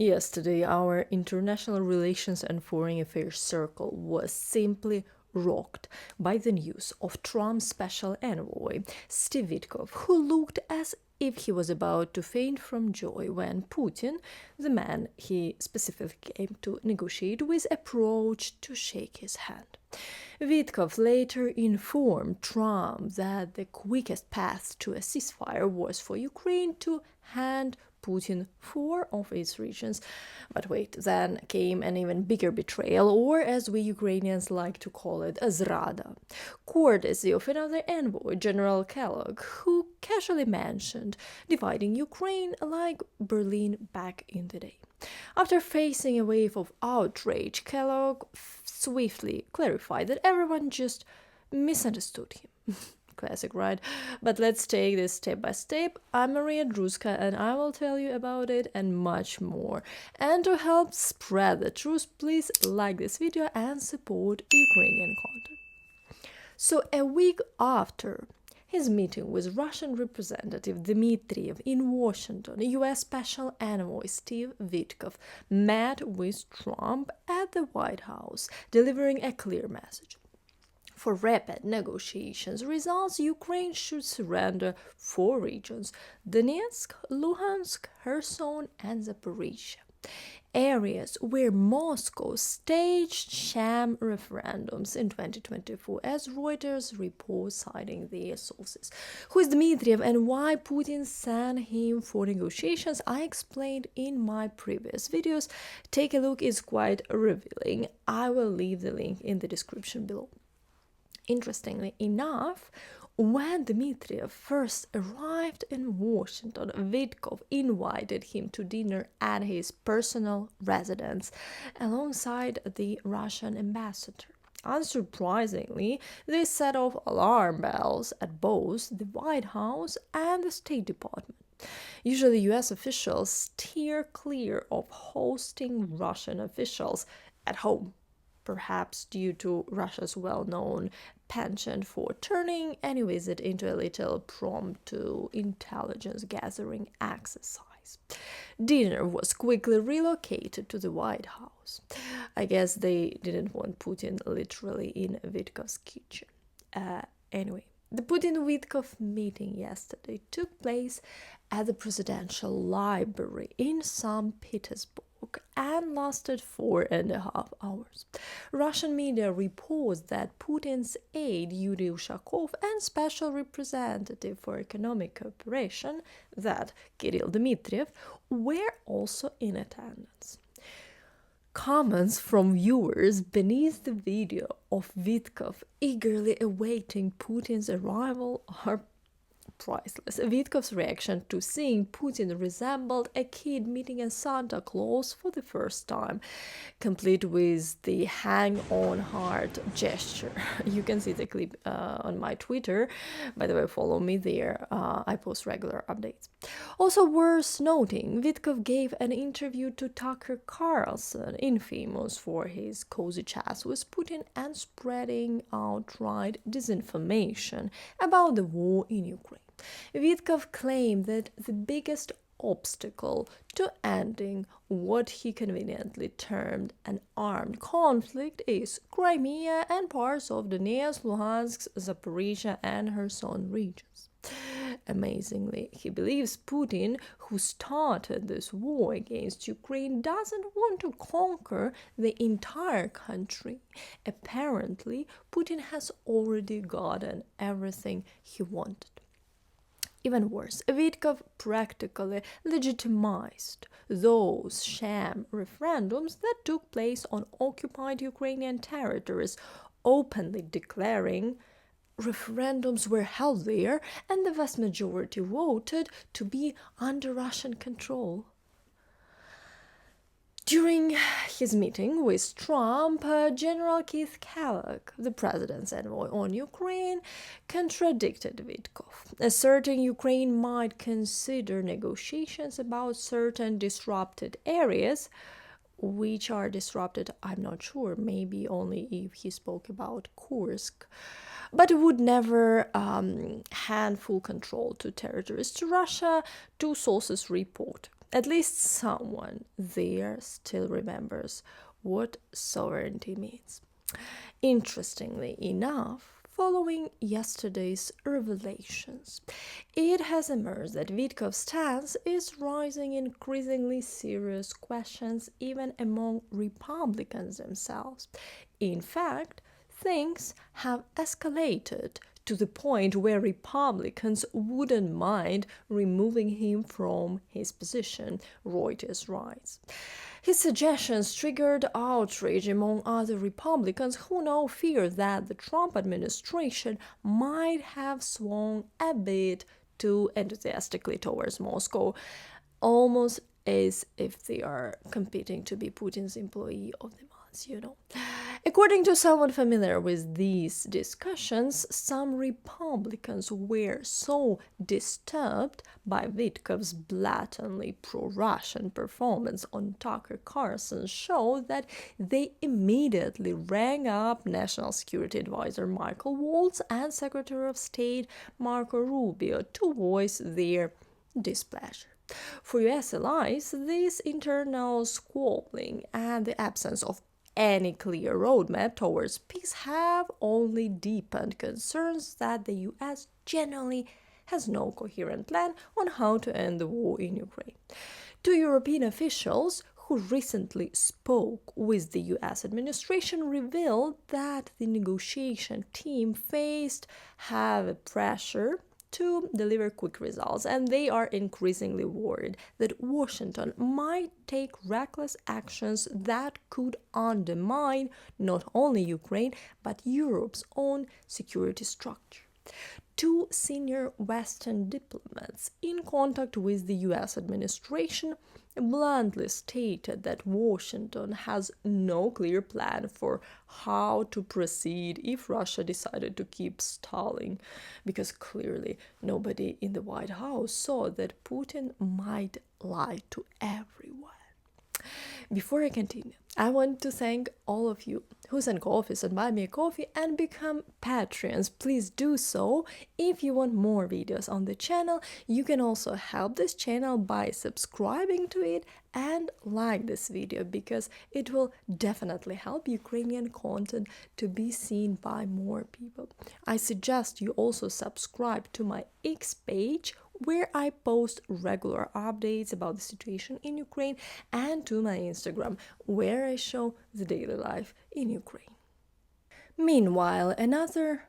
Yesterday, our international relations and foreign affairs circle was simply rocked by the news of Trump's special envoy, Steve Witkoff, who looked as if he was about to faint from joy when Putin, the man he specifically came to negotiate with, approached to shake his hand. Witkoff later informed Trump that the quickest path to a ceasefire was for Ukraine to hand Putin 4 of its regions. But wait, then came an even bigger betrayal, or as we Ukrainians like to call it, a zrada, courtesy of another envoy, General Kellogg, who casually mentioned dividing Ukraine like Berlin back in the day. After facing a wave of outrage, Kellogg swiftly clarified that everyone just misunderstood him. Classic, right? But let's take this step by step. I'm Maria Drutska and I will tell you about it and much more. And to help spread the truth, please like this video and support Ukrainian content. So a week after his meeting with Russian Representative Dmitriev in Washington, U.S. Special Envoy Steve Witkoff met with Trump at the White House, delivering a clear message. For rapid negotiations results, Ukraine should surrender 4 regions: Donetsk, Luhansk, Kherson, and Zaporizhia. Areas where Moscow staged sham referendums in 2024, as Reuters reports citing their sources. Who is Dmitriev and why Putin sent him for negotiations? I explained in my previous videos. Take a look, it's quite revealing. I will leave the link in the description below. Interestingly enough, when Dmitriev first arrived in Washington, Witkoff invited him to dinner at his personal residence alongside the Russian ambassador. Unsurprisingly, they set off alarm bells at both the White House and the State Department. Usually, US officials steer clear of hosting Russian officials at home, perhaps due to Russia's well-known penchant for turning any visit into a little impromptu intelligence gathering exercise. Dinner was quickly relocated to the White House. I guess they didn't want Putin literally in Witkoff's kitchen. Anyway, the Putin-Witkoff meeting yesterday took place at the Presidential Library in St. Petersburg and lasted 4.5 hours. Russian media reports that Putin's aide Yuri Ushakov and Special Representative for Economic Cooperation, that Kirill Dmitriev, were also in attendance. Comments from viewers beneath the video of Witkoff eagerly awaiting Putin's arrival are priceless. Witkoff's reaction to seeing Putin resembled a kid meeting a Santa Claus for the first time, complete with the hang-on heart gesture. You can see the clip on my Twitter. By the way, follow me there. I post regular updates. Also worth noting, Witkoff gave an interview to Tucker Carlson, infamous for his cozy chats with Putin and spreading outright disinformation about the war in Ukraine. Witkoff claimed that the biggest obstacle to ending what he conveniently termed an armed conflict is Crimea and parts of Donetsk, Luhansk, Zaporizhia, and Kherson regions. Amazingly, he believes Putin, who started this war against Ukraine, doesn't want to conquer the entire country. Apparently, Putin has already gotten everything he wanted. Even worse, Witkoff practically legitimized those sham referendums that took place on occupied Ukrainian territories, openly declaring referendums were held there and the vast majority voted to be under Russian control. During his meeting with Trump, General Keith Kellogg, the president's envoy on Ukraine, contradicted Witkoff, asserting Ukraine might consider negotiations about certain disrupted areas. Which are disrupted, I'm not sure, maybe only if he spoke about Kursk, but would never hand full control to territories to Russia, two sources report. At least someone there still remembers what sovereignty means. Interestingly enough, following yesterday's revelations, it has emerged that Witkoff's stance is raising increasingly serious questions even among Republicans themselves. In fact, things have escalated to the point where Republicans wouldn't mind removing him from his position, Reuters writes. His suggestions triggered outrage among other Republicans who now fear that the Trump administration might have swung a bit too enthusiastically towards Moscow, almost as if they are competing to be Putin's employee of the month. According to someone familiar with these discussions, some Republicans were so disturbed by Witkoff's blatantly pro-Russian performance on Tucker Carlson's show that they immediately rang up National Security Advisor Michael Waltz and Secretary of State Marco Rubio to voice their displeasure. For US allies, this internal squabbling and the absence of any clear roadmap towards peace have only deepened concerns that the US generally has no coherent plan on how to end the war in Ukraine. Two European officials who recently spoke with the US administration revealed that the negotiation team faced heavy pressure to deliver quick results, and they are increasingly worried that Washington might take reckless actions that could undermine not only Ukraine but Europe's own security structure. Two senior Western diplomats in contact with the US administration bluntly stated that Washington has no clear plan for how to proceed if Russia decided to keep stalling, because clearly nobody in the White House saw that Putin might lie to everyone. Before I continue, I want to thank all of you who send coffees and buy me a coffee and become Patreons. Please do so. If you want more videos on the channel, you can also help this channel by subscribing to it and like this video, because it will definitely help Ukrainian content to be seen by more people. I suggest you also subscribe to my X page, where I post regular updates about the situation in Ukraine, and to my Instagram, where I show the daily life in Ukraine. Meanwhile, another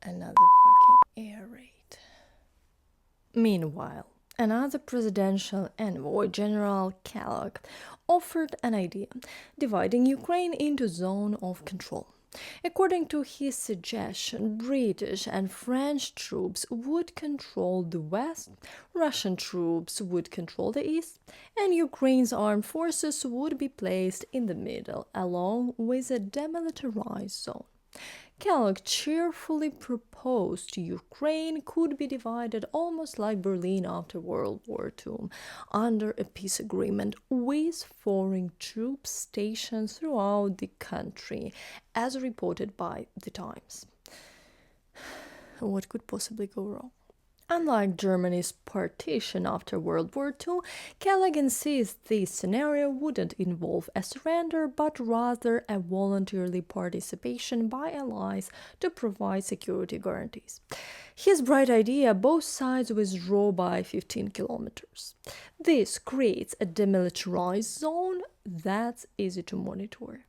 fucking air raid. Meanwhile, another presidential envoy, General Kellogg, offered an idea, dividing Ukraine into zone of control. According to his suggestion, British and French troops would control the west, Russian troops would control the east, and Ukraine's armed forces would be placed in the middle, along with a demilitarized zone. Kellogg cheerfully proposed Ukraine could be divided almost like Berlin after World War II, under a peace agreement with foreign troops stationed throughout the country, as reported by The Times. What could possibly go wrong? Unlike Germany's partition after World War II, Kellogg insists this scenario wouldn't involve a surrender, but rather a voluntary participation by allies to provide security guarantees. His bright idea: both sides withdraw by 15 kilometers. This creates a demilitarized zone that's easy to monitor.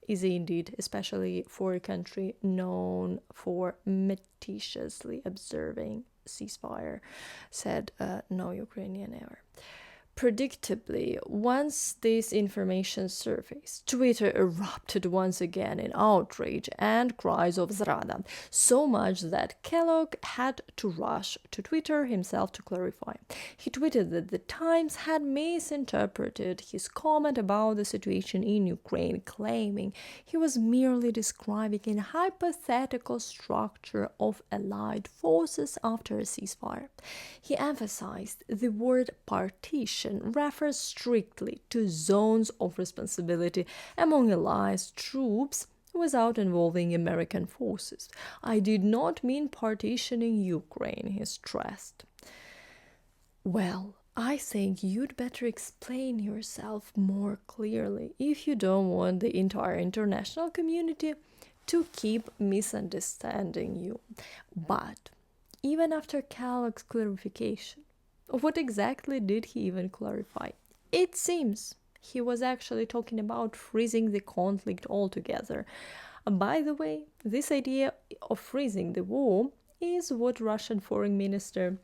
Easy indeed, especially for a country known for meticulously observing ceasefire, said No Ukrainian Ever. Predictably, once this information surfaced, Twitter erupted once again in outrage and cries of zrada, so much that Kellogg had to rush to Twitter himself to clarify. He tweeted that the Times had misinterpreted his comment about the situation in Ukraine, claiming he was merely describing a hypothetical structure of allied forces after a ceasefire. He emphasized the word partition refers strictly to zones of responsibility among allies troops without involving American forces. I did not mean partitioning Ukraine, he stressed. Well, I think you'd better explain yourself more clearly if you don't want the entire international community to keep misunderstanding you. But even after Kellogg's clarification, what exactly did he even clarify? It seems he was actually talking about freezing the conflict altogether. By the way, this idea of freezing the war is what Russian Foreign Minister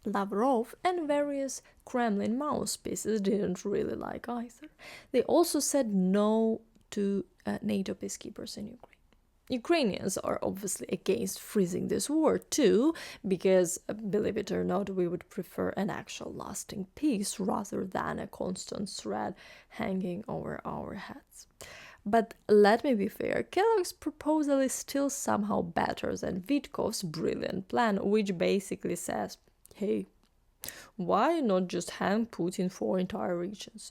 Lavrov and various Kremlin mouthpieces didn't really like either. They also said no to NATO peacekeepers in Ukraine. Ukrainians are obviously against freezing this war too, because, believe it or not, we would prefer an actual lasting peace rather than a constant threat hanging over our heads. But let me be fair, Kellogg's proposal is still somehow better than Witkoff's brilliant plan, which basically says, hey, why not just hang Putin for entire regions?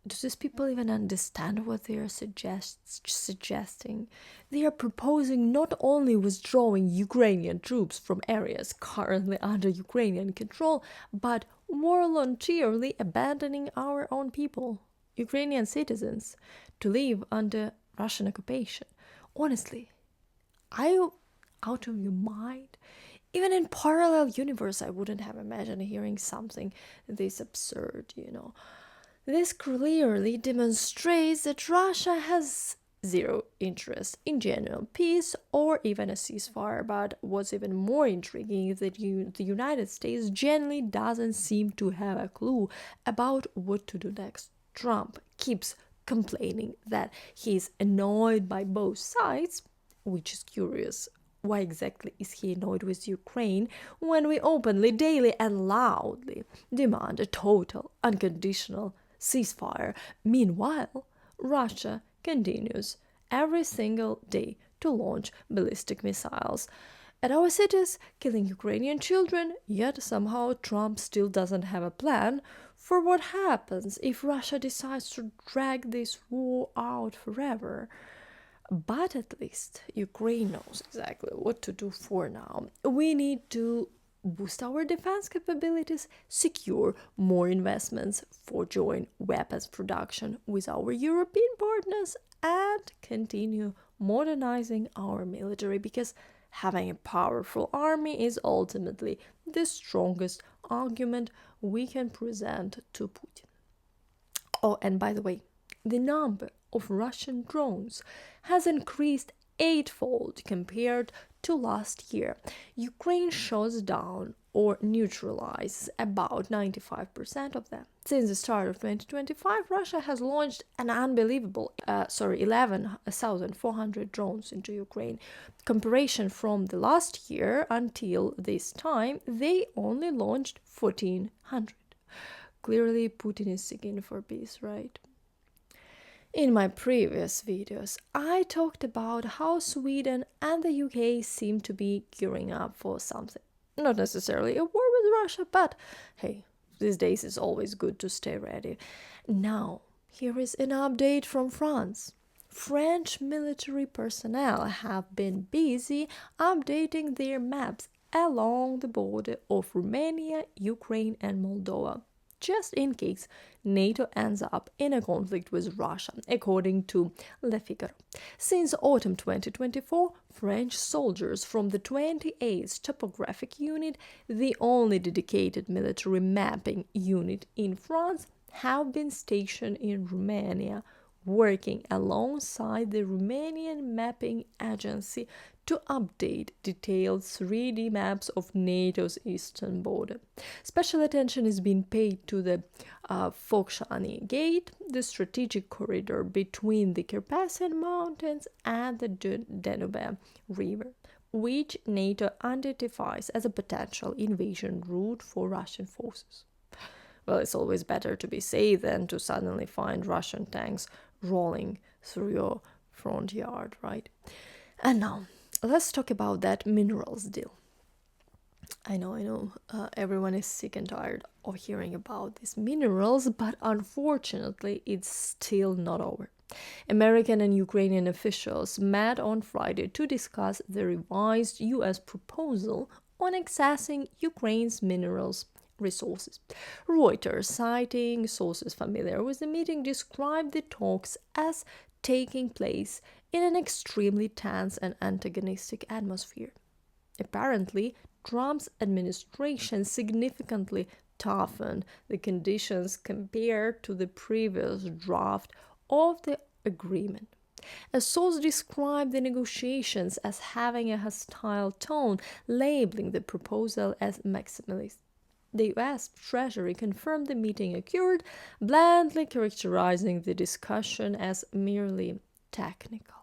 Do these people even understand what they are suggesting? They are proposing not only withdrawing Ukrainian troops from areas currently under Ukrainian control, but voluntarily abandoning our own people, Ukrainian citizens, to live under Russian occupation. Honestly, are you out of your mind? Even in parallel universe, I wouldn't have imagined hearing something this absurd, This clearly demonstrates that Russia has zero interest in genuine peace or even a ceasefire. But what's even more intriguing is that the United States generally doesn't seem to have a clue about what to do next. Trump keeps complaining that he's annoyed by both sides, which is curious. Why exactly is he annoyed with Ukraine when we openly, daily, and loudly demand a total, unconditional ceasefire? Meanwhile, Russia continues every single day to launch ballistic missiles at our cities, killing Ukrainian children, yet somehow Trump still doesn't have a plan for what happens if Russia decides to drag this war out forever. But at least Ukraine knows exactly what to do for now. We need to boost our defense capabilities, secure more investments for joint weapons production with our European partners, and continue modernizing our military, because having a powerful army is ultimately the strongest argument we can present to Putin. Oh, and by the way, the number of Russian drones has increased eightfold compared to last year. Ukraine shuts down or neutralizes about 95% of them. Since the start of 2025, Russia has launched an unbelievable 11,400 drones into Ukraine. Comparison from the last year until this time, they only launched 1,400. Clearly, Putin is seeking for peace, right? In my previous videos, I talked about how Sweden and the UK seem to be gearing up for something. Not necessarily a war with Russia, but hey, these days it's always good to stay ready. Now, here is an update from France. French military personnel have been busy updating their maps along the border of Romania, Ukraine, and Moldova, just in case NATO ends up in a conflict with Russia, according to Le Figaro. Since autumn 2024, French soldiers from the 28th Topographic Unit, the only dedicated military mapping unit in France, have been stationed in Romania, working alongside the Romanian Mapping Agency to update detailed 3D maps of NATO's eastern border. Special attention is being paid to the Focșani Gate, the strategic corridor between the Carpathian Mountains and the Danube River, which NATO identifies as a potential invasion route for Russian forces. Well, it's always better to be safe than to suddenly find Russian tanks rolling through your front yard, right? And now, let's talk about that minerals deal. I know, everyone is sick and tired of hearing about these minerals, but unfortunately, it's still not over. American and Ukrainian officials met on Friday to discuss the revised US proposal on accessing Ukraine's minerals resources. Reuters, citing sources familiar with the meeting, described the talks as taking place in an extremely tense and antagonistic atmosphere. Apparently, Trump's administration significantly toughened the conditions compared to the previous draft of the agreement. A source described the negotiations as having a hostile tone, labeling the proposal as maximalist. The U.S. Treasury confirmed the meeting occurred, blandly characterizing the discussion as merely technical.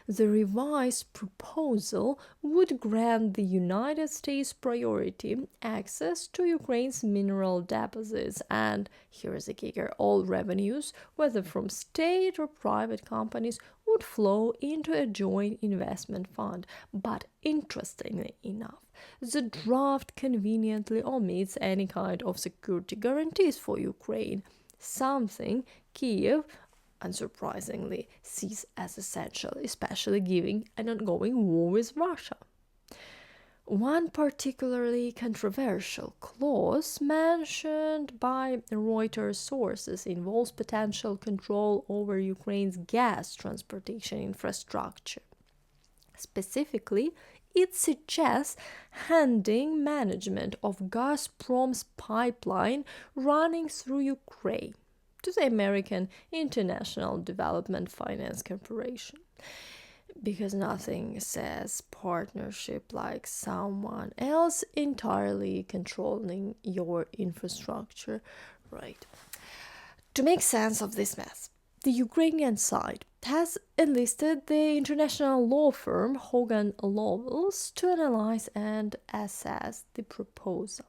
The revised proposal would grant the United States priority access to Ukraine's mineral deposits and, here is a kicker, all revenues, whether from state or private companies, would flow into a joint investment fund. But interestingly enough, the draft conveniently omits any kind of security guarantees for Ukraine, something Kyiv unsurprisingly sees as essential, especially given an ongoing war with Russia. One particularly controversial clause mentioned by Reuters sources involves potential control over Ukraine's gas transportation infrastructure. Specifically, it suggests handing management of Gazprom's pipeline running through Ukraine to the American International Development Finance Corporation. Because nothing says partnership like someone else entirely controlling your infrastructure, right? To make sense of this mess, the Ukrainian side has enlisted the international law firm Hogan Lovells to analyze and assess the proposal.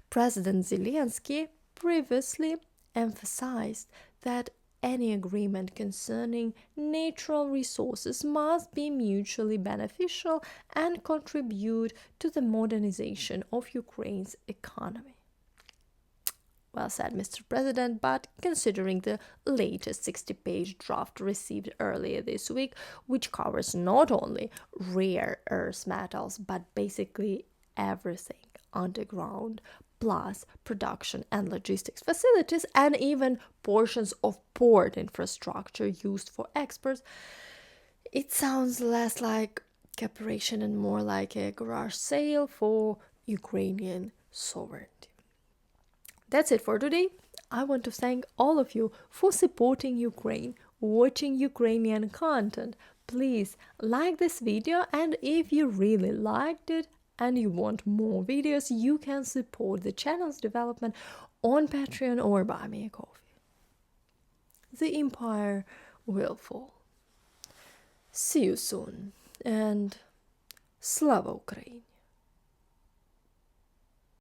President Zelensky previously emphasized that any agreement concerning natural resources must be mutually beneficial and contribute to the modernization of Ukraine's economy. Well said, Mr. President, but considering the latest 60-page draft received earlier this week, which covers not only rare earth metals, but basically everything underground, plus production and logistics facilities, and even portions of port infrastructure used for exports, it sounds less like cooperation and more like a garage sale for Ukrainian sovereignty. That's it for today. I want to thank all of you for supporting Ukraine, watching Ukrainian content. Please like this video, and if you really liked it, and you want more videos, you can support the channel's development on Patreon or buy me a coffee. The empire will fall. See you soon, and Slava Ukraini!